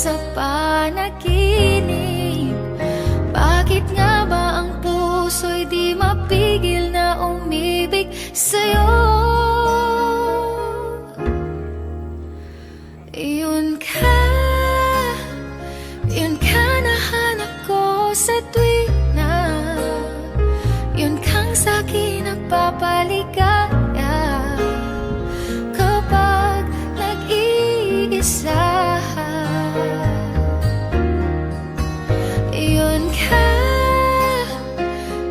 sa panaginip. Bakit nga ba ang puso'y di mapigil na umibig sa'yo? Yun ka nahanap ko sa tuwing na yun kang sa'kin nagpapaligaya kapag nag-iisa. Yun ka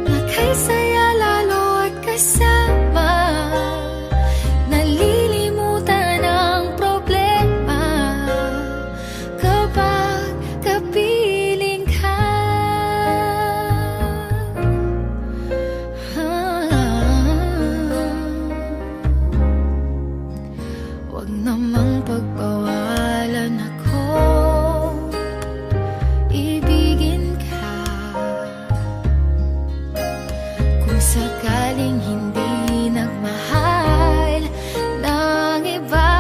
na kay saya lalo at kasama, nalilimutan ang problema kapag kapiling ka. Huwag namang pagbawalan ako, ibigin ka. Kung sakaling hindi nagmahal ng iba,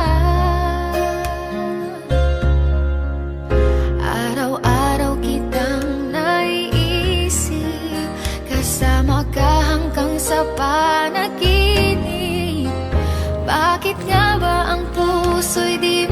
araw-araw kitang naiisip, kasama ka hanggang sa panaginip. Bakit nga ba ang puso'y di